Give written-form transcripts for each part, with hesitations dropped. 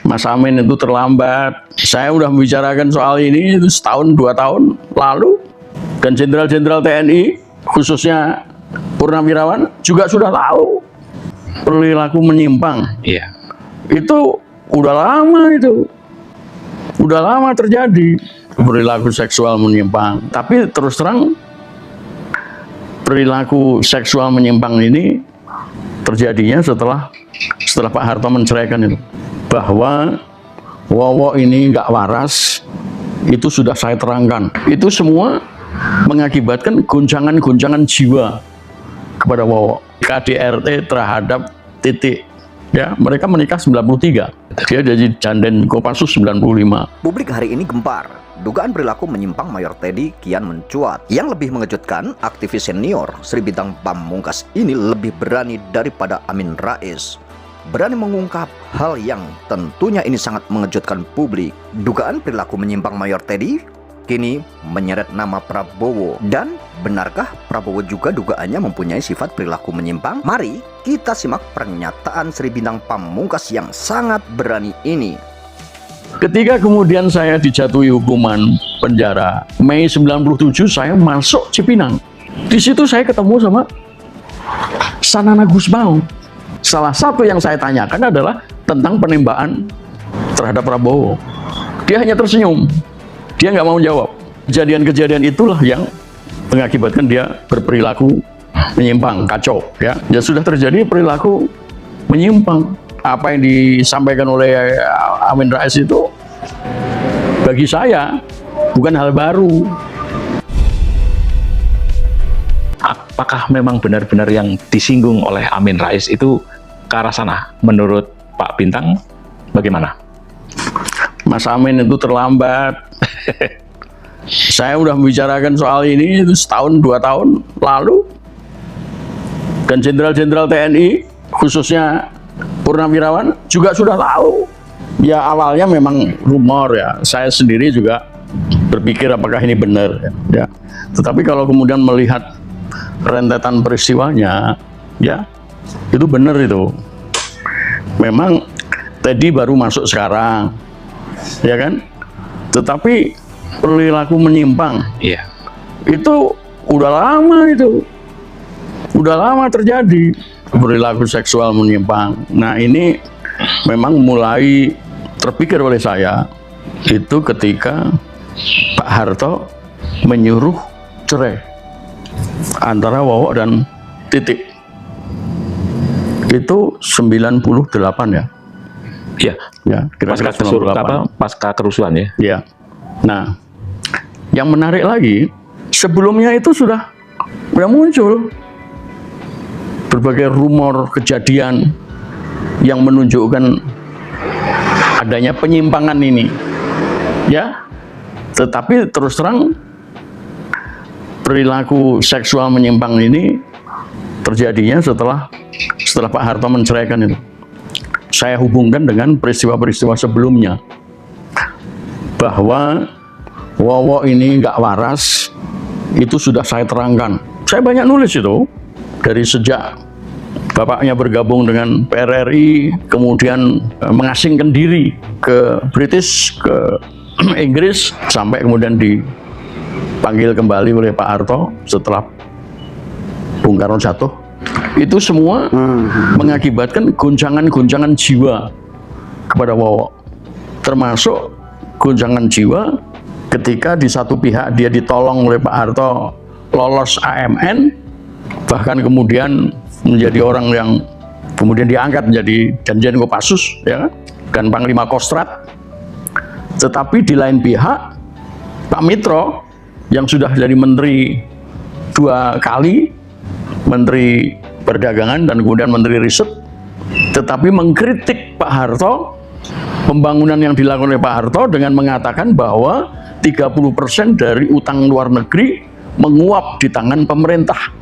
Mas Amin itu terlambat. Saya udah membicarakan soal ini itu setahun 2 tahun lalu, dan jenderal-jenderal TNI khususnya purnawirawan juga sudah tahu perilaku menyimpang. Iya. Itu udah lama terjadi perilaku seksual menyimpang. Tapi terus terang perilaku seksual menyimpang ini terjadinya setelah Pak Harto menceraikan itu. Bahwa Wowo ini nggak waras, itu sudah saya terangkan. Itu semua mengakibatkan goncangan-goncangan jiwa kepada Wowo. KDRT terhadap Titik. Ya, mereka menikah 93. Dia jadi janden Kopassus 95. Publik hari ini gempar. Dugaan perilaku menyimpang Mayor Teddy kian mencuat. Yang lebih mengejutkan, aktivis senior Sri Bintang Pamungkas ini lebih berani daripada Amin Rais. Berani mengungkap hal yang tentunya ini sangat mengejutkan publik. Dugaan perilaku menyimpang Mayor Teddy kini menyeret nama Prabowo. Dan benarkah Prabowo juga dugaannya mempunyai sifat perilaku menyimpang? Mari kita simak pernyataan Sri Bintang Pamungkas yang sangat berani ini. Ketika kemudian saya dijatuhi hukuman penjara Mei 97, saya masuk Cipinang. Di situ saya ketemu sama Sanana Gusmao. Salah satu yang saya tanyakan adalah tentang penembakan terhadap Prabowo. Dia hanya tersenyum, dia nggak mau jawab. Kejadian-kejadian itulah yang mengakibatkan dia berperilaku menyimpang, kacau. Ya sudah terjadi perilaku menyimpang. Apa yang disampaikan oleh Amin Rais itu bagi saya bukan hal baru. Apakah memang benar-benar yang disinggung oleh Amin Rais itu ke arah sana? Menurut Pak Bintang, bagaimana? Mas Amin itu terlambat. Saya udah membicarakan soal ini itu setahun 2 tahun lalu, dan jenderal-jenderal TNI khususnya purnawirawan juga sudah tahu. Ya awalnya memang rumor ya. Saya sendiri juga berpikir apakah ini benar ya. Tetapi kalau kemudian melihat rentetan peristiwanya, ya itu benar itu. Memang Teddy baru masuk sekarang, ya kan? Tetapi perilaku menyimpang, Iya. itu udah lama terjadi perilaku seksual menyimpang. Nah ini memang mulai terpikir oleh saya itu ketika Pak Harto menyuruh cerai antara Wowo dan Titik. Itu 98 ya. Iya. Ya, kira-kira 98. Pasca kerusuhan ya. Ya. Nah, yang menarik lagi, sebelumnya itu sudah muncul berbagai rumor kejadian yang menunjukkan adanya penyimpangan ini. Ya. Tetapi terus terang perilaku seksual menyimpang ini terjadinya setelah Pak Harto menceraikan itu. Saya hubungkan dengan peristiwa-peristiwa sebelumnya, bahwa Wowo ini nggak waras, itu sudah saya terangkan. Saya banyak nulis itu dari sejak bapaknya bergabung dengan PRRI, kemudian mengasingkan diri ke British, ke Inggris, sampai kemudian dipanggil kembali oleh Pak Harto setelah Bung Karno jatuh. Itu semua mengakibatkan goncangan-goncangan jiwa kepada Wowo, termasuk goncangan jiwa ketika di satu pihak dia ditolong oleh Pak Harto lolos AMN, bahkan kemudian menjadi orang yang kemudian diangkat menjadi Danjen Kopassus, ya, dan Panglima Kostrat. Tetapi di lain pihak Pak Mitro yang sudah jadi menteri 2 kali, Menteri Perdagangan dan kemudian Menteri Riset, tetapi mengkritik Pak Harto, pembangunan yang dilakukan oleh Pak Harto dengan mengatakan bahwa 30% dari utang luar negeri menguap di tangan pemerintah.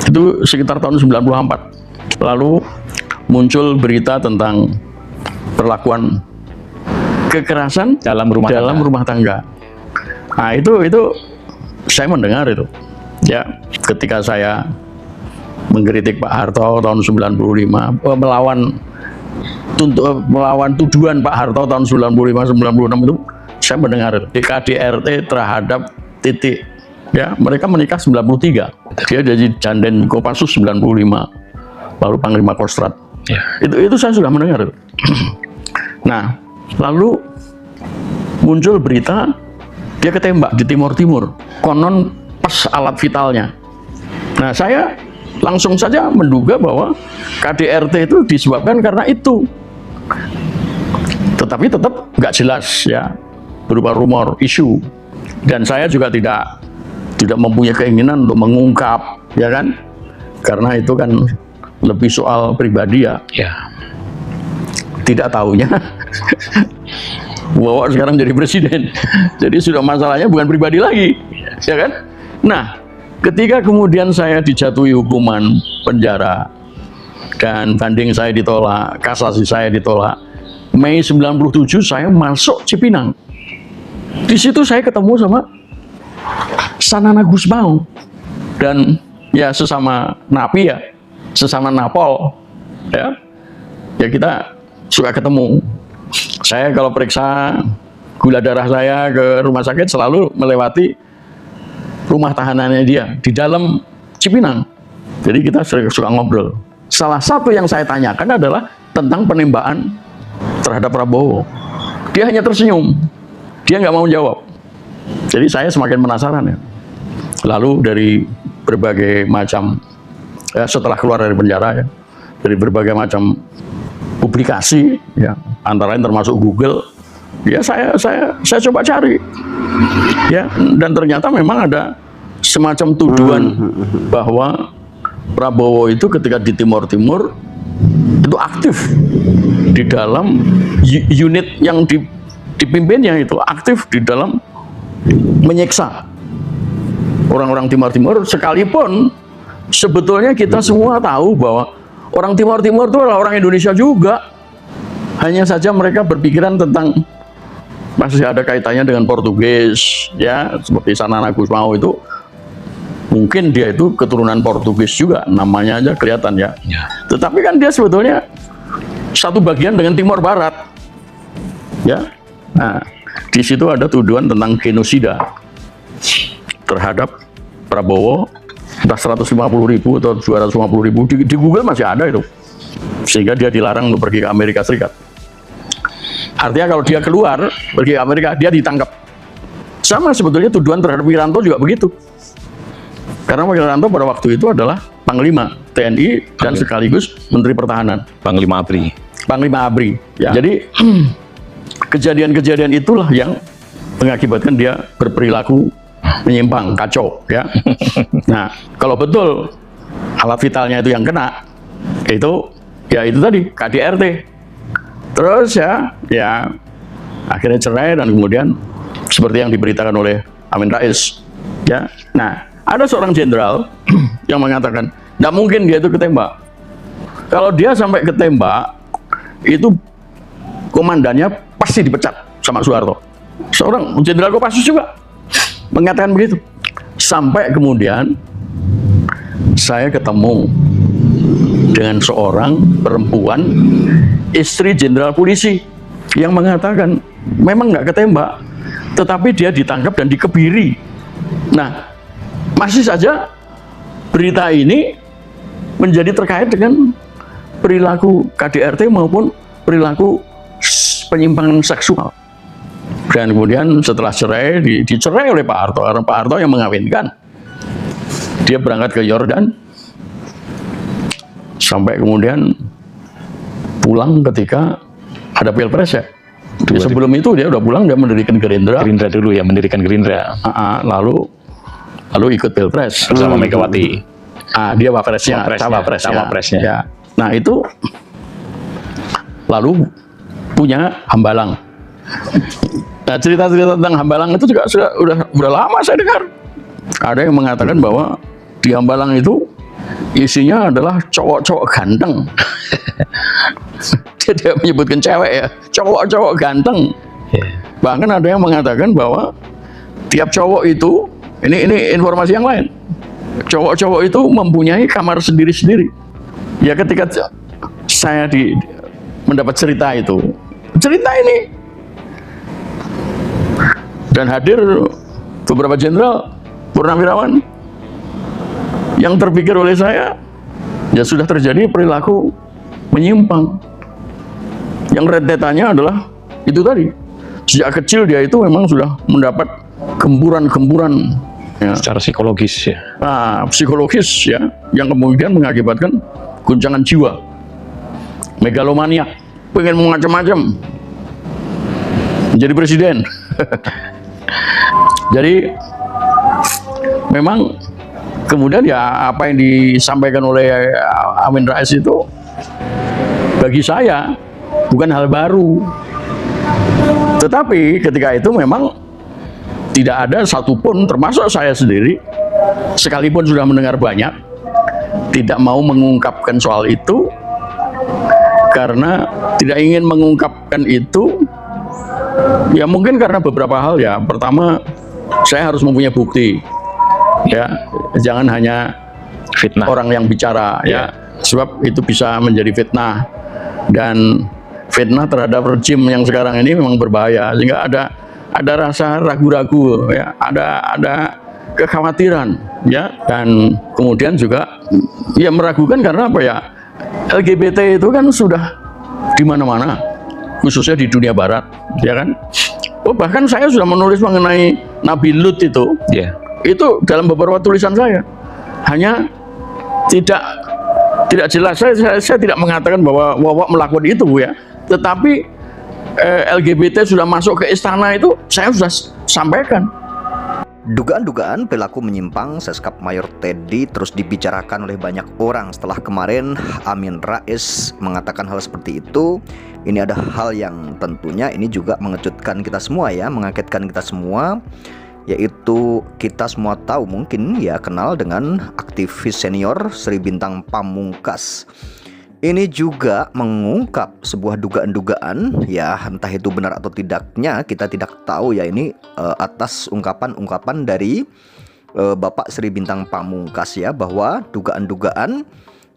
Itu sekitar tahun 94. Lalu muncul berita tentang perlakuan kekerasan dalam rumah tangga. Nah, itu saya mendengar itu. Ya, ketika saya mengkritik Pak Harto tahun 95 melawan melawan tuduhan Pak Harto tahun 95-96 itu, saya mendengar di KDRT terhadap Titik, ya mereka menikah 93, dia jadi Janden Kopassus 95, baru Panglima Kostrad. Ya. Itu saya sudah mendengar. Nah, lalu muncul berita dia ketembak di Timur Timur, konon pas alat vitalnya. Nah, saya langsung saja menduga bahwa KDRT itu disebabkan karena itu. Tetapi tetap nggak jelas ya, berupa rumor, isu. Dan saya juga tidak mempunyai keinginan untuk mengungkap, ya kan? Karena itu kan lebih soal pribadi ya. Ya. Tidak tahunya bahwa sekarang jadi presiden. Jadi sudah masalahnya bukan pribadi lagi, ya kan? Nah, ketika kemudian saya dijatuhi hukuman penjara dan banding saya ditolak, kasasi saya ditolak, Mei 97 saya masuk Cipinang. Di situ saya ketemu sama Sanana Gusmao dan ya sesama napi ya, sesama napol ya. Ya kita suka ketemu. Saya kalau periksa gula darah saya ke rumah sakit selalu melewati rumah tahanannya dia di dalam Cipinang. Jadi kita suka ngobrol. Salah satu yang saya tanyakan adalah tentang penembakan terhadap Prabowo. Dia hanya tersenyum, dia nggak mau jawab. Jadi saya semakin penasaran ya. Lalu dari berbagai macam ya, setelah keluar dari penjara ya, dari berbagai macam publikasi ya, antara lain termasuk Google, ya saya coba cari ya, dan ternyata memang ada semacam tuduhan bahwa Prabowo itu ketika di Timur Timur itu aktif di dalam unit yang dipimpinnya, itu aktif di dalam menyiksa orang-orang Timur Timur, sekalipun sebetulnya kita semua tahu bahwa orang Timur Timur itu adalah orang Indonesia juga. Hanya saja mereka berpikiran tentang masih ada kaitannya dengan Portugis, ya seperti Sanana Gusmao itu mungkin dia itu keturunan Portugis juga, namanya aja kelihatan ya. Tetapi kan dia sebetulnya satu bagian dengan Timur Barat, ya. Nah, di situ ada tuduhan tentang genosida terhadap Prabowo, entah 150.000 atau 250.000, di Google masih ada itu, sehingga dia dilarang untuk pergi ke Amerika Serikat. Artinya kalau dia keluar pergi ke Amerika, dia ditangkap. Sama sebetulnya tuduhan terhadap Wiranto juga begitu, karena Wiranto pada waktu itu adalah Panglima TNI dan sekaligus Menteri Pertahanan, Panglima ABRI. Panglima ABRI ya. Jadi kejadian-kejadian itulah yang mengakibatkan dia berperilaku menyimpang, kacau ya. Nah, kalau betul alat vitalnya itu yang kena, itu ya itu tadi KDRT. Terus ya akhirnya cerai dan kemudian seperti yang diberitakan oleh Amin Rais ya. Nah, ada seorang jenderal yang mengatakan tidak mungkin dia itu ketembak. Kalau dia sampai ketembak, itu komandannya pasti dipecat sama Soeharto. Seorang jenderal Kopassus juga mengatakan begitu. Sampai kemudian saya ketemu dengan seorang perempuan, istri jenderal polisi, yang mengatakan memang nggak ketembak, tetapi dia ditangkap dan dikebiri. Nah, masih saja berita ini menjadi terkait dengan perilaku KDRT maupun perilaku penyimpangan seksual. Dan kemudian setelah cerai, dicerai oleh Pak Harto, karena Pak Harto yang mengawinkan. Dia berangkat ke Yordan, sampai kemudian pulang ketika ada Pilpres ya. Sebelum itu dia udah pulang, dia mendirikan Gerindra. Gerindra dulu ya, mendirikan Gerindra. Lalu ikut Pilpres bersama Megawati. Dia wapresnya, cawapresnya. Ya. Nah itu lalu punya Hambalang. Nah, cerita-cerita tentang Hambalang itu juga udah lama saya dengar. Ada yang mengatakan bahwa di Hambalang itu isinya adalah cowok-cowok ganteng. Dia menyebutkan cewek ya, cowok-cowok ganteng. Bahkan ada yang mengatakan bahwa tiap cowok itu, ini informasi yang lain, cowok-cowok itu mempunyai kamar sendiri-sendiri. Ya ketika saya mendapat cerita itu. Cerita ini. Dan hadir beberapa jenderal purnawirawan yang terpikir oleh saya, ya sudah terjadi perilaku menyimpang. Yang rentetannya adalah itu tadi. Sejak kecil dia itu memang sudah mendapat gempuran-gempuran ya, Secara psikologis ya. psikologis ya, yang kemudian mengakibatkan guncangan jiwa, megalomania, pengen macam-macam, menjadi presiden. Jadi memang kemudian ya apa yang disampaikan oleh Amin Rais itu bagi saya bukan hal baru. Tetapi ketika itu memang tidak ada satupun, termasuk saya sendiri, sekalipun sudah mendengar banyak, tidak mau mengungkapkan soal itu karena tidak ingin mengungkapkan itu. Ya mungkin karena beberapa hal ya. Pertama, saya harus mempunyai bukti. Ya, jangan hanya Fitnah. orang yang bicara ya. Sebab itu bisa menjadi fitnah. Dan fitnah terhadap rejim yang sekarang ini memang berbahaya, sehingga ada rasa ragu-ragu ya, ada kekhawatiran ya, dan kemudian juga ya meragukan karena apa ya, LGBT itu kan sudah di mana-mana, khususnya di dunia barat ya kan. Oh, bahkan saya sudah menulis mengenai Nabi Lut itu. Ya. Itu dalam beberapa tulisan saya. Hanya tidak jelas, saya tidak mengatakan bahwa Wawak melakukan itu ya. Tetapi LGBT sudah masuk ke istana itu saya sudah sampaikan. Dugaan-dugaan perilaku menyimpang Seskap Mayor Teddy terus dibicarakan oleh banyak orang setelah kemarin Amin Rais mengatakan hal seperti itu. Ini ada hal yang tentunya ini juga mengejutkan kita semua ya, mengagetkan kita semua, yaitu kita semua tahu mungkin ya kenal dengan aktivis senior Sri Bintang Pamungkas. Ini juga mengungkap sebuah dugaan-dugaan ya, entah itu benar atau tidaknya kita tidak tahu ya, ini atas ungkapan-ungkapan dari Bapak Sri Bintang Pamungkas ya, bahwa dugaan-dugaan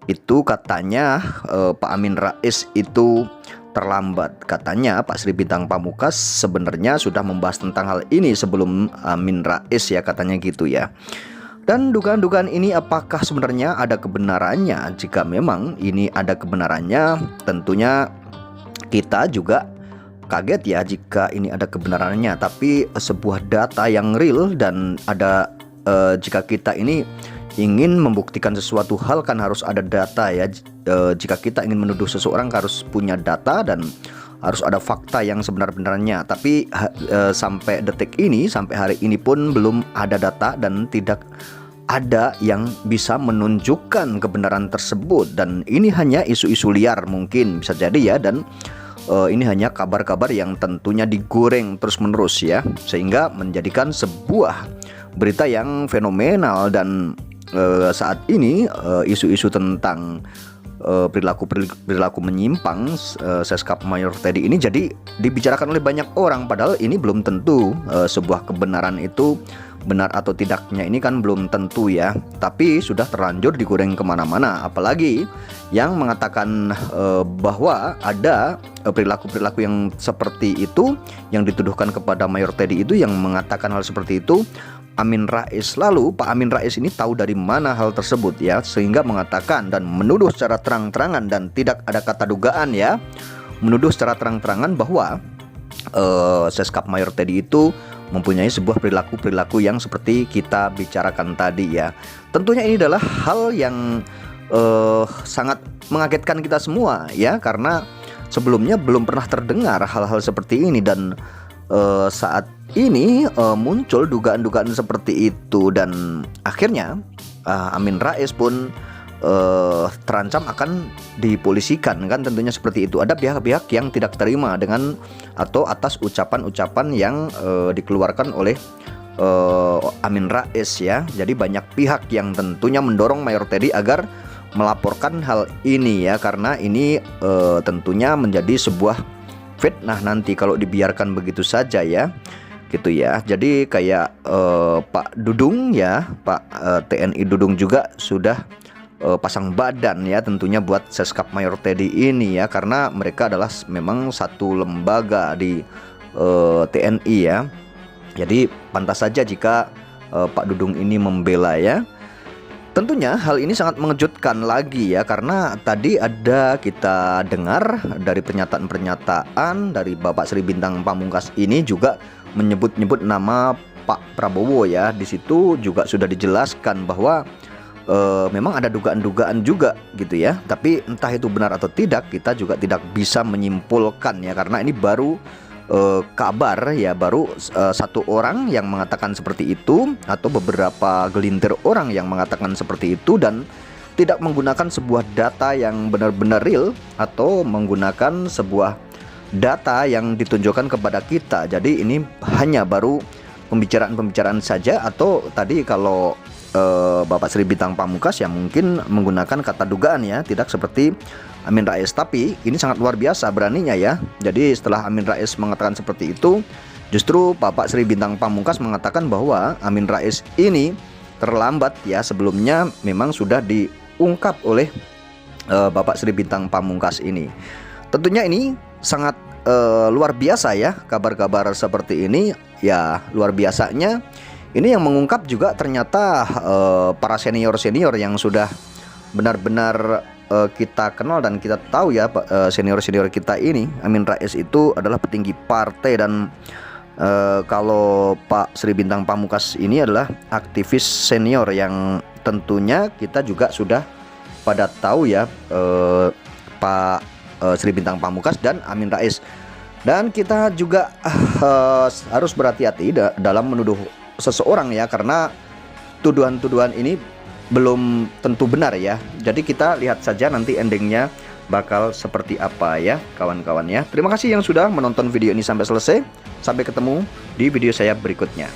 itu katanya Pak Amin Rais itu terlambat. Katanya Pak Sri Bintang Pamungkas sebenarnya sudah membahas tentang hal ini sebelum Amin Rais ya, katanya gitu ya. Dan dugaan-dugaan ini apakah sebenarnya ada kebenarannya? Jika memang ini ada kebenarannya, tentunya kita juga kaget ya jika ini ada kebenarannya. Tapi sebuah data yang real dan ada jika kita ini ingin membuktikan sesuatu hal kan harus ada data ya. Jika kita ingin menuduh seseorang harus punya data dan harus ada fakta yang sebenar-benarnya. Tapi sampai detik ini, sampai hari ini pun belum ada data dan tidak ada yang bisa menunjukkan kebenaran tersebut. Dan ini hanya isu-isu liar mungkin bisa jadi ya, dan ini hanya kabar-kabar yang tentunya digoreng terus-menerus ya, sehingga menjadikan sebuah berita yang fenomenal. Dan saat ini isu-isu tentang perilaku menyimpang Seskap Mayor Teddy ini jadi dibicarakan oleh banyak orang, padahal ini belum tentu sebuah kebenaran itu benar atau tidaknya, ini kan belum tentu ya, tapi sudah terlanjur digoreng kemana-mana. Apalagi yang mengatakan bahwa ada perilaku-perilaku yang seperti itu yang dituduhkan kepada Mayor Teddy itu, yang mengatakan hal seperti itu Amin Rais. Lalu Pak Amin Rais ini tahu dari mana hal tersebut ya, sehingga mengatakan dan menuduh secara terang-terangan dan tidak ada kata dugaan ya, menuduh secara terang-terangan bahwa Seskap Mayor Teddy itu mempunyai sebuah perilaku yang seperti kita bicarakan tadi ya. Tentunya ini adalah hal yang sangat mengagetkan kita semua ya, karena sebelumnya belum pernah terdengar hal-hal seperti ini. Dan saat ini muncul dugaan-dugaan seperti itu, dan akhirnya Amin Rais pun terancam akan dipolisikan kan, tentunya seperti itu. Ada pihak-pihak yang tidak terima dengan atau atas ucapan-ucapan yang dikeluarkan oleh Amin Rais ya. Jadi banyak pihak yang tentunya mendorong Mayor Teddy agar melaporkan hal ini ya, karena ini tentunya menjadi sebuah fitnah nanti kalau dibiarkan begitu saja ya, gitu ya. Jadi kayak Pak Dudung ya, Pak TNI Dudung juga sudah pasang badan ya tentunya buat Seskap Mayor Teddy ini ya, karena mereka adalah memang satu lembaga di TNI ya. Jadi pantas saja jika Pak Dudung ini membela ya. Tentunya hal ini sangat mengejutkan lagi ya, karena tadi ada kita dengar dari pernyataan-pernyataan dari Bapak Sri Bintang Pamungkas ini juga menyebut-nyebut nama Pak Prabowo ya. Di situ juga sudah dijelaskan bahwa memang ada dugaan-dugaan juga gitu ya. Tapi entah itu benar atau tidak, kita juga tidak bisa menyimpulkan ya, karena ini baru kabar ya, baru satu orang yang mengatakan seperti itu atau beberapa gelintir orang yang mengatakan seperti itu, dan tidak menggunakan sebuah data yang benar-benar real atau menggunakan sebuah data yang ditunjukkan kepada kita. Jadi ini hanya baru pembicaraan-pembicaraan saja, atau tadi kalau Bapak Sri Bintang Pamungkas ya mungkin menggunakan kata dugaan ya, tidak seperti Amin Rais. Tapi ini sangat luar biasa beraninya ya. Jadi setelah Amin Rais mengatakan seperti itu, justru Bapak Sri Bintang Pamungkas mengatakan bahwa Amin Rais ini terlambat ya. Sebelumnya memang sudah diungkap oleh Bapak Sri Bintang Pamungkas ini. Tentunya ini sangat luar biasa ya, kabar-kabar seperti ini ya. Luar biasanya ini yang mengungkap juga ternyata para senior-senior yang sudah benar-benar kita kenal dan kita tahu ya, senior-senior kita ini. Amin Rais itu adalah petinggi partai, dan kalau Pak Sri Bintang Pamungkas ini adalah aktivis senior yang tentunya kita juga sudah pada tahu ya, Pak Sri Bintang Pamungkas dan Amin Rais. Dan kita juga harus berhati-hati dalam menuduh seseorang ya, karena tuduhan-tuduhan ini belum tentu benar ya. Jadi kita lihat saja nanti endingnya bakal seperti apa ya kawan-kawan ya. Terima kasih yang sudah menonton video ini sampai selesai. Sampai ketemu di video saya berikutnya.